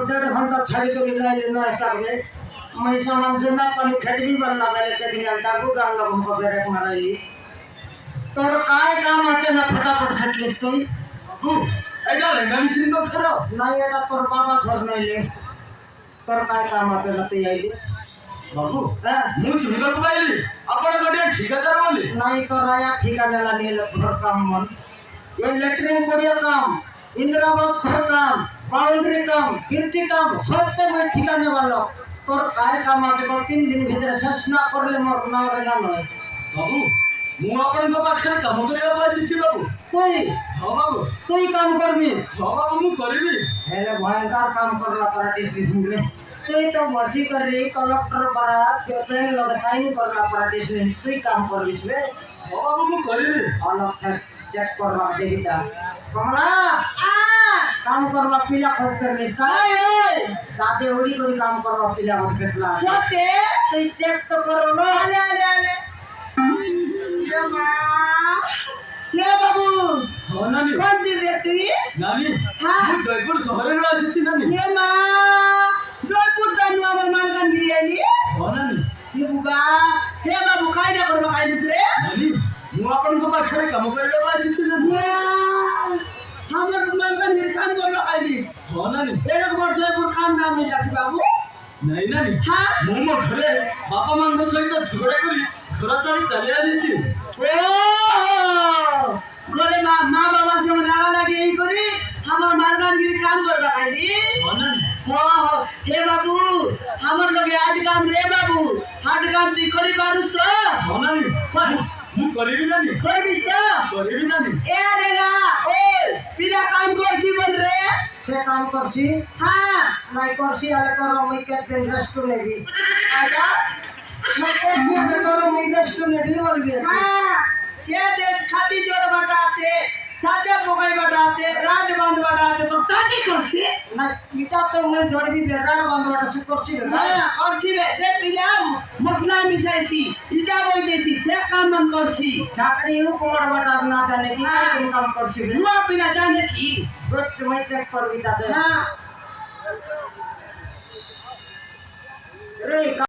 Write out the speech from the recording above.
डेढ़ घंटा छाड़ी के लिए नाश्ता में मैं सामान जना पानी खेत भी बनना पड़े ते दिन डाकू गाल लोगों को बेरे माराइस तोर काय काम आचे ना फटाफट खटलिस तू बाबू एडा लेंगा मिस्त्री को करो नहीं एडा तोर बाबा घर नहीं ले तोर काय काम आचे ना ते आइलिस बाबू हां मु चिनिबा को बाइली आपण गडिया ठिकादार बोली नहीं तो राया ठिकाने ला ले घर काम मन ये लेटरिंग कोडिया काम इंदिरा आवास घर काम बाउंड्री काम किरची काम सबते मैं ठिकाने वाला तोर काय काम आचे को 3 दिन भीतर शेष ना करले मोर ना रेगा नय बाबू मु आपण को पाखरे काम करिया पाछि छि बाबू कोई हां बाबू तोई काम करबी हां बाबू मु करबी हेले भयंकर काम करला पार्टी मिले तोई तो मसी कर रे कलेक्टर बरा पेन लगे साइन करला पार्टी में तोई काम करबिस बे हां बाबू मु करबी अलग चेक करवा देबीता कमला काम करवा पिला खर्च करले काय जाते ओडी करी काम करवा पिला मत केटला सते तू चेक तो करो नो आले ये मां ये बाबू हो नानी कोन दिन रे तू नानी हां जयपुर शहर रे आसी छी नानी ये मां जयपुर दानवा मन मानगन गिरियाली हो नानी ये बुबा हे बाबू काय ना करवा आइलिस रे नानी मु आपन को पाखरे काम करले आसी छी नानी हमर मानगन गिर काम करलो आइलिस हो नानी एक बार जयपुर काम नाम नहीं लागी बाबू नहीं नानी हां मो घरे बापा मान को सहित झगड़ा करी घर चली आसी छी ओ घरे मां बाबा से लगा लगी करी हमर मानगन गिर काम करबा आइली हो नानी हे बाबू हमर लगे आज काम रे बाबू हाट काम তুই করি পারুস তো হনানি মু করিবি না নি করিস তো করিবি না নি এ রে না ওই পিলা কাম করছি বল রে সে কাম করছি হ্যাঁ নাই করছি আরে তোর মই কেদিন রেস্ট নেবি আজা মই করছি আরে তোর মই রেস্ট নেবি বলবি হ্যাঁ কে দেখ খাতি জোর বাটা আছে সাজা পোকাই বাটা আছে রাজ বাঁধ বাটা আছে তো কাটি করছি না এটা তো মই জড়বি বেরার বাঁধ বাটা সে করছি রে হ্যাঁ করছি বে যে পিলা মশলা মিশাইছি এটা বইতেছি সে কাম মান করছি চাকরি কোমর বাটা না জানে কি কাম কাম করছি নুয়া পিলা জানে কি গচ্ছ মই চেক করবি তাতে হ্যাঁ রে